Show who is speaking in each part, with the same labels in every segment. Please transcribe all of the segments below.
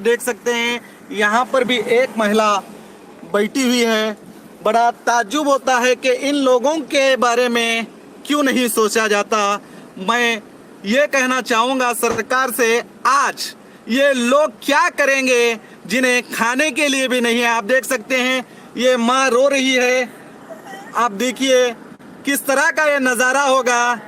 Speaker 1: देख सकते हैं यहाँ पर भी एक महिला बैठी हुई है। बड़ा ताज्जुब होता है कि इन लोगों के बारे में क्यों नहीं सोचा जाता। मैं ये कहना चाहूँगा सरकार से, आज ये लोग क्या करेंगे जिन्हें खाने के लिए भी नहीं है। आप देख सकते हैं ये माँ रो रही है। आप देखिए किस तरह का ये नज़ारा होगा।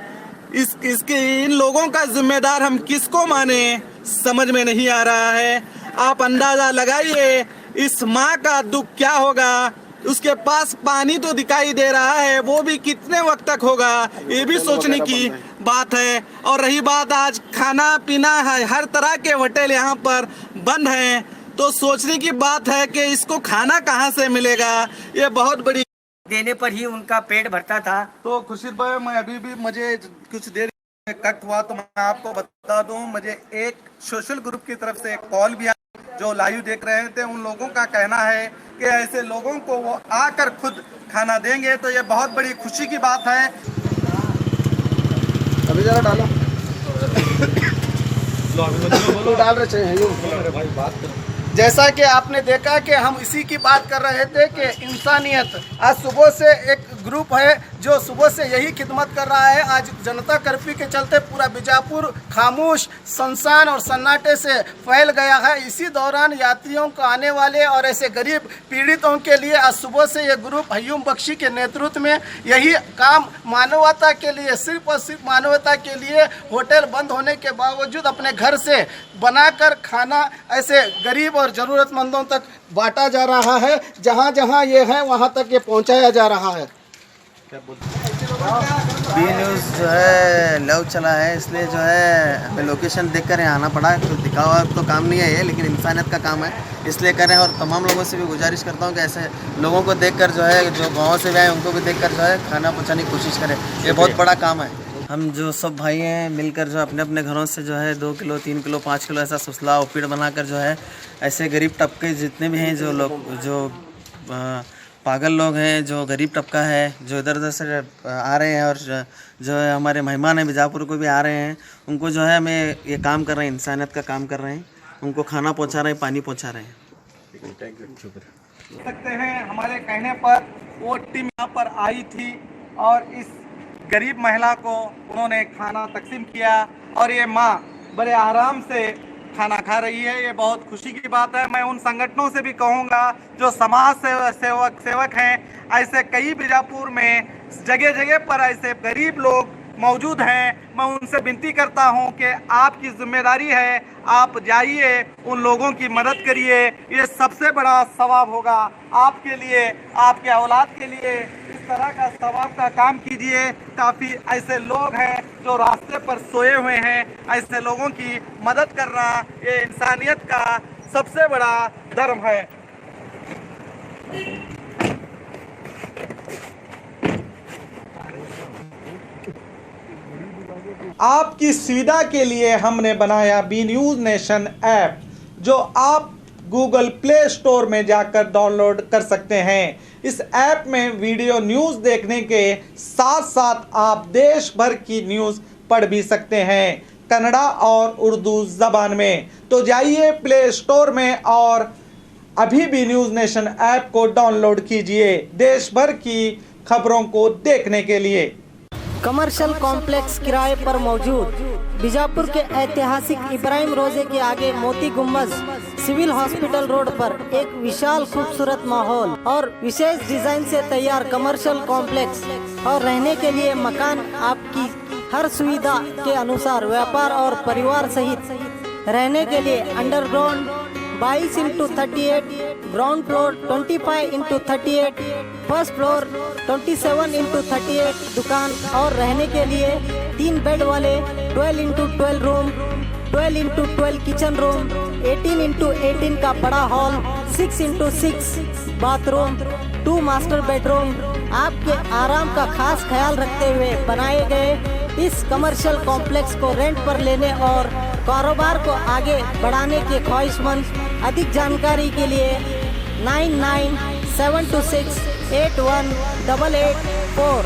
Speaker 1: इसके इन लोगों का जिम्मेदार हम किसको माने, समझ में नहीं आ रहा है। आप अंदाज़ा लगाइए इस माँ का दुख क्या होगा। उसके पास पानी तो दिखाई दे रहा है, वो भी कितने वक्त तक होगा, ये भी सोचने की बात है। और रही बात आज खाना पीना है, हर तरह के होटल यहाँ पर बंद हैं, तो सोचने की बात है कि इसको खाना कहाँ से मिलेगा। ये बहुत बड़ी
Speaker 2: देने पर ही उनका पेट भरता था।
Speaker 1: तो खुर्शीद भाई, मैं अभी भी मुझे कुछ देर कट हुआ तो मैं आपको बता दूं, मुझे एक सोशल ग्रुप की तरफ से एक कॉल भी आया जो लाइव देख रहे थे। उन लोगों का कहना है कि ऐसे लोगों को वो आकर खुद खाना देंगे, तो ये बहुत बड़ी खुशी की बात है।
Speaker 3: अभी जरा डालो तो डाल रहे चाहिए। जैसा कि आपने देखा कि हम इसी की बात कर रहे थे कि इंसानियत, आज सुबह से एक ग्रुप है जो सुबह से यही खिदमत कर रहा है। आज जनता कर्फ्यू के चलते पूरा बीजापुर खामोश, सुनसान और सन्नाटे से फैल गया है। इसी दौरान यात्रियों को आने वाले और ऐसे गरीब पीड़ितों के लिए आज सुबह से ये ग्रुप हयूम बख्शी के नेतृत्व में यही काम मानवता के लिए, सिर्फ और सिर्फ मानवता के लिए, होटल बंद होने के बावजूद अपने घर से बनाकर खाना ऐसे गरीब और ज़रूरतमंदों तक बांटा जा रहा है। जहाँ जहाँ ये है वहाँ तक ये पहुँचाया जा रहा है।
Speaker 4: बी न्यूज़ जो है लव चला है, इसलिए जो है हमें लोकेशन देखकर यहाँ आना पड़ा। तो दिखावा तो काम नहीं है ये, लेकिन इंसानियत का काम है, इसलिए करें। और तमाम लोगों से भी गुजारिश करता हूँ कि ऐसे लोगों को देखकर जो है, जो गाँव से भी आए उनको भी देखकर जो है खाना पहुँचाने की कोशिश करें। ये बहुत बड़ा काम है। हम जो सब भाई हैं मिलकर जो अपने अपने घरों से जो है 2 किलो 3 किलो 5 किलो ऐसा सुसला उपीड़ बनाकर जो है ऐसे गरीब तबके जितने भी हैं, जो लोग जो पागल लोग हैं, जो गरीब तबका है, जो इधर उधर से आ रहे हैं और जो है हमारे मेहमान हैं बीजापुर को भी आ रहे हैं, उनको जो है हमें ये काम कर रहे हैं, इंसानियत का काम कर रहे हैं। उनको खाना पहुंचा रहे हैं, पानी पहुंचा रहे हैं।
Speaker 1: सकते हैं हमारे कहने पर वो टीम यहाँ पर आई थी और इस गरीब महिला को उन्होंने खाना तकसीम किया और ये माँ बड़े आराम से खाना खा रही है। ये बहुत खुशी की बात है। मैं उन संगठनों से भी कहूँगा जो समाज सेवक हैं, ऐसे कई बीजापुर में जगह जगह पर ऐसे गरीब लोग मौजूद हैं। मैं उनसे विनती करता हूं कि आपकी जिम्मेदारी है, आप जाइए उन लोगों की मदद करिए। ये सबसे बड़ा सवाब होगा आपके लिए, आपके औलाद के लिए। इस तरह का सवाब का काम कीजिए। काफ़ी ऐसे लोग हैं जो रास्ते पर सोए हुए हैं, ऐसे लोगों की मदद करना ये इंसानियत का सबसे बड़ा धर्म है। आपकी सुविधा के लिए हमने बनाया बी न्यूज़ नेशन ऐप, जो आप गूगल प्ले स्टोर में जाकर डाउनलोड कर सकते हैं। इस ऐप में वीडियो न्यूज़ देखने के साथ साथ आप देश भर की न्यूज़ पढ़ भी सकते हैं, कन्नड़ा और उर्दू ज़बान में। तो जाइए प्ले स्टोर में और अभी बी न्यूज़ नेशन ऐप को डाउनलोड कीजिए देश भर की खबरों को देखने के लिए।
Speaker 5: कमर्शियल कॉम्प्लेक्स किराए पर मौजूद बीजापुर के ऐतिहासिक इब्राहिम रोजे के आगे मोती गुम्बज सिविल हॉस्पिटल रोड पर एक विशाल खूबसूरत माहौल और विशेष डिजाइन से तैयार कमर्शियल कॉम्प्लेक्स और रहने के लिए मकान आपकी हर सुविधा के अनुसार व्यापार और परिवार सहित रहने के लिए underground 22x38, ground floor 25x38, first floor 27x38 दुकान और रहने के लिए 3 बेड वाले 12x12 room, 12x12 kitchen room, 18x18 का बड़ा hall, 6x6 bathroom, 2 master bedroom. आपके आराम का खास ख्याल रखते हुए बनाए गए इस कमर्शियल कॉम्प्लेक्स को रेंट पर लेने और कारोबार को आगे बढ़ाने के ख्वाहिशमंद अधिक जानकारी के लिए 9972681884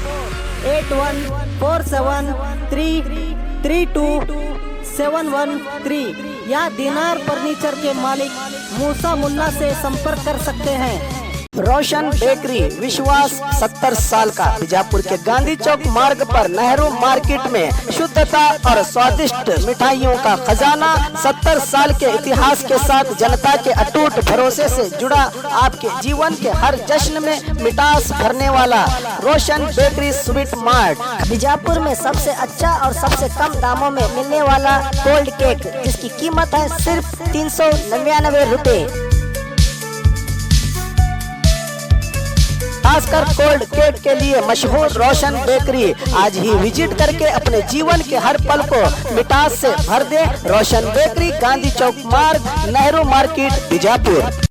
Speaker 5: 8147332713 या दिनार फर्नीचर के मालिक मूसा मुल्ला से संपर्क कर सकते हैं।
Speaker 6: रोशन बेकरी, विश्वास 70 साल का, बीजापुर के गांधी चौक मार्ग पर नेहरू मार्केट में शुद्धता और स्वादिष्ट मिठाइयों का खजाना, 70 साल के इतिहास के साथ जनता के अटूट भरोसे से जुड़ा, आपके जीवन के हर जश्न में मिठास भरने वाला रोशन बेकरी स्वीट मार्ट।
Speaker 5: बीजापुर में सबसे अच्छा और सबसे कम दामों में मिलने वाला कोल्ड केक, जिसकी कीमत है सिर्फ 399 रुपए।
Speaker 6: खासकर कोल्ड केक के लिए मशहूर रोशन बेकरी आज ही विजिट करके अपने जीवन के हर पल को मिठास से भर दे। रोशन बेकरी, गांधी चौक मार्ग, नेहरू मार्केट, बीजापुर।